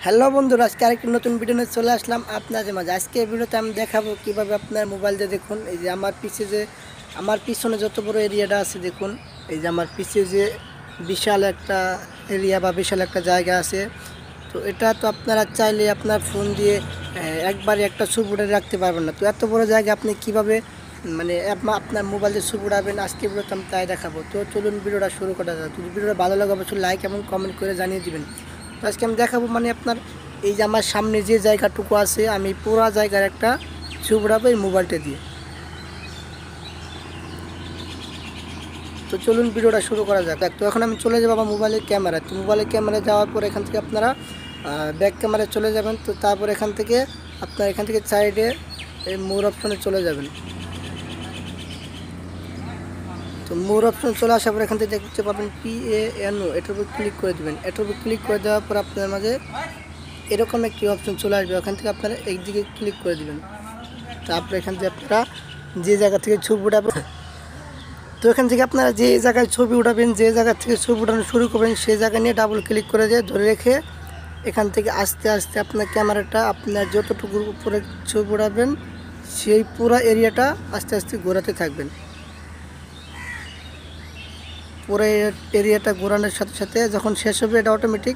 Hello বন্ধুরা, আজকে আরেকটি নতুন ভিডিও নিয়ে চলে আসলাম আপনাদের মাঝে। আজকে এই ভিডিওতে আমি দেখাবো কীভাবে আপনার মোবাইল দিয়ে দেখুন এই যে আমার পিছনে যত বড় এরিয়াটা আছে দেখুন, এই যে আমার পিছে যে বিশাল একটা এরিয়া বা বিশাল একটা জায়গা আছে। তো এটা তো আপনারা চাইলে আপনার ফোন দিয়ে একবারে একটা ছবি উঠে রাখতে পারবেন না। তো এত বড় জায়গা আপনি কীভাবে মানে আপনার মোবাইল দিয়ে ছবি উঠাবেন, আজকে ভিডিওতে আমি তাই দেখাবো। তো চলুন ভিডিওটা শুরু করা যাক। যদি ভিডিওটা ভালো লাগে অবশ্যই লাইক এবং কমেন্ট করে জানিয়ে দিবেন। তো আজকে আমি দেখাবো মানে আপনার এই যে আমার সামনে যে জায়গাটুকু আছে আমি পুরো জায়গার একটা ছবি উঠাবো এই মোবাইলটা দিয়ে। তো চলুন ভিডিওটা শুরু করা যাক। তো এখন আমি চলে যাবো আমার মোবাইলের ক্যামেরা। তো মোবাইলের ক্যামেরা যাওয়ার পর এখান থেকে আপনারা ব্যাক ক্যামেরায় চলে যাবেন। তো তারপর এখান থেকে সাইডে এই মোর অপশনে চলে যাবেন। তো মোর অপশন চলে আসার পর এখান থেকে দেখতে পাবেন PANO, এটার উপর ক্লিক করে দেবেন। এটার উপর ক্লিক করে দেওয়ার পর আপনার মাঝে এরকম একটি অপশন চলে আসবে, ওখান থেকে আপনারা একদিকে ক্লিক করে দেবেন। তারপরে এখান থেকে আপনারা যে জায়গা থেকে ছবি উঠাবেন, তো এখান থেকে আপনারা যে জায়গায় ছবি উঠাবেন, যে জায়গা থেকে ছবি উঠানো শুরু করবেন সেই জায়গা নিয়ে ডাবল ক্লিক করে দিয়ে ধরে রেখে এখান থেকে আস্তে আস্তে আপনার ক্যামেরাটা আপনার যতটুকুর উপরে ছবি উঠাবেন সেই পুরো এরিয়াটা আস্তে আস্তে ঘোরাতে থাকবেন। পুরো এরিয়াটা ঘোরানোর সাথে সাথে যখন শেষ হবে এটা অটোমেটিক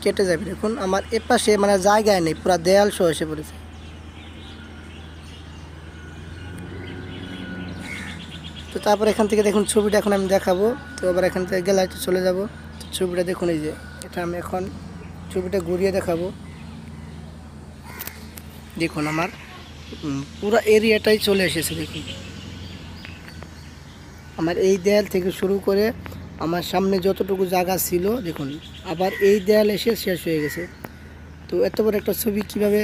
কেটে যাবে। দেখুন আমার এপাশে মানে জায়গায় নেই, পুরো দেয়াল সহ এসে পড়েছে। তো তারপর এখান থেকে দেখুন ছবিটা এখন আমি দেখাবো। তো আবার এখান থেকে গ্যালারিতে চলে যাব। ছবিটা দেখুন, এই যে এটা আমি এখন ছবিটা ঘুরিয়ে দেখাবো। দেখুন আমার পুরো এরিয়াটাই চলে এসেছে। দেখুন আমার এই দেয়াল থেকে শুরু করে আমার সামনে যতটুকু জায়গা ছিল দেখুন আবার এই দেয়াল এসে শেষ হয়ে গেছে। তো এত বড় একটা ছবি কীভাবে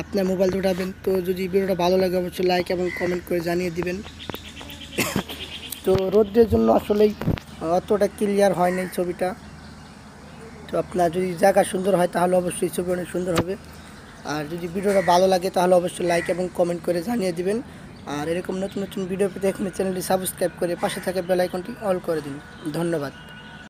আপনার মোবাইল উঠাবেন? তো যদি ভিডিওটা ভালো লাগে অবশ্যই লাইক এবং কমেন্ট করে জানিয়ে দিবেন। তো রোদ্রের জন্য আসলেই অতটা ক্লিয়ার হয় নাই ছবিটা। তো আপনার যদি জায়গা সুন্দর হয় তাহলে অবশ্যই ছবি অনেক সুন্দর হবে। আর যদি ভিডিওটা ভালো লাগে তাহলে অবশ্যই লাইক এবং কমেন্ট করে জানিয়ে দিবেন। আর এরকম নতুন নতুন ভিডিও পেতে এখানে চ্যানেলটি সাবস্ক্রাইব করে পাশে থাকা বেল আইকনটি অল করে দিন। ধন্যবাদ।